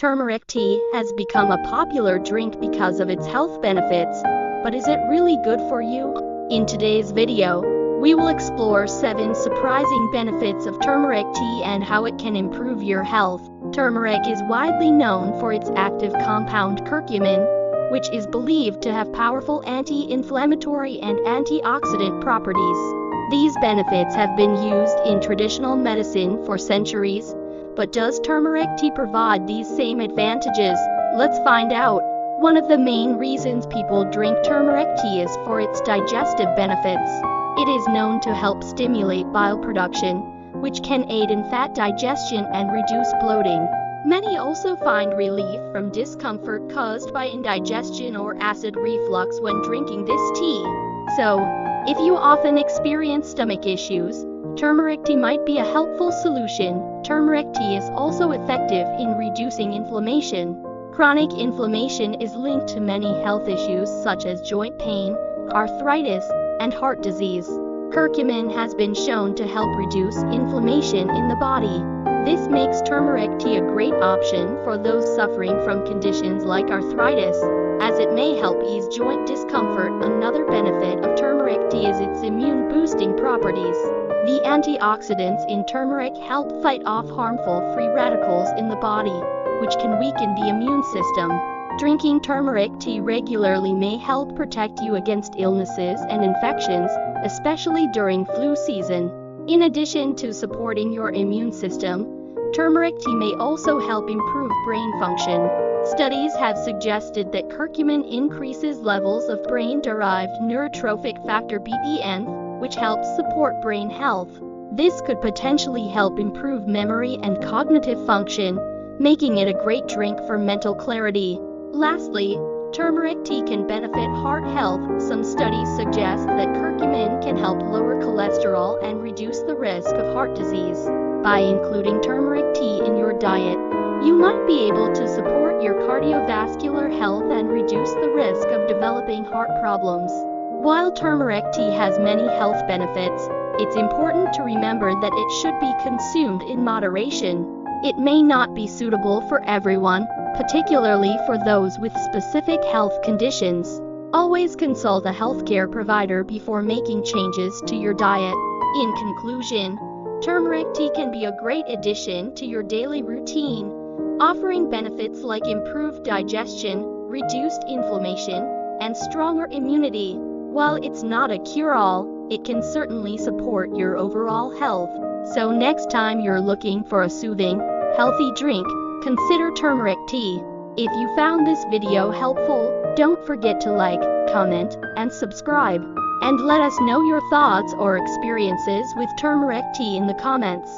Turmeric tea has become a popular drink because of its health benefits, but is it really good for you? In today's video, we will explore 7 surprising benefits of turmeric tea and how it can improve your health. Turmeric is widely known for its active compound curcumin, which is believed to have powerful anti-inflammatory and antioxidant properties. These benefits have been used in traditional medicine for centuries. But does turmeric tea provide these same advantages? Let's find out. One of the main reasons people drink turmeric tea is for its digestive benefits. It is known to help stimulate bile production, which can aid in fat digestion and reduce bloating. Many also find relief from discomfort caused by indigestion or acid reflux when drinking this tea. So, if you often experience stomach issues, turmeric tea might be a helpful solution. Turmeric tea is also effective in reducing inflammation. Chronic inflammation is linked to many health issues such as joint pain, arthritis, and heart disease. Curcumin has been shown to help reduce inflammation in the body. This makes turmeric tea a great option for those suffering from conditions like arthritis, as it may help ease joint discomfort. Another benefit of turmeric tea is its immune-boosting properties. The antioxidants in turmeric help fight off harmful free radicals in the body, which can weaken the immune system. Drinking turmeric tea regularly may help protect you against illnesses and infections, especially during flu season. In addition to supporting your immune system, turmeric tea may also help improve brain function. Studies have suggested that curcumin increases levels of brain-derived neurotrophic factor BDN, which helps support brain health. This could potentially help improve memory and cognitive function, making it a great drink for mental clarity. Lastly, turmeric tea can benefit heart health. Some studies suggest that curcumin can help lower cholesterol and reduce the risk of heart disease. By including turmeric tea in your diet, you might be able to support your cardiovascular health and reduce the risk of developing heart problems. While turmeric tea has many health benefits, it's important to remember that it should be consumed in moderation. It may not be suitable for everyone, particularly for those with specific health conditions. Always consult a healthcare provider before making changes to your diet. In conclusion, turmeric tea can be a great addition to your daily routine, offering benefits like improved digestion, reduced inflammation, and stronger immunity. While it's not a cure-all, it can certainly support your overall health. So next time you're looking for a soothing, healthy drink, consider turmeric tea. If you found this video helpful, don't forget to like, comment, and subscribe. And let us know your thoughts or experiences with turmeric tea in the comments.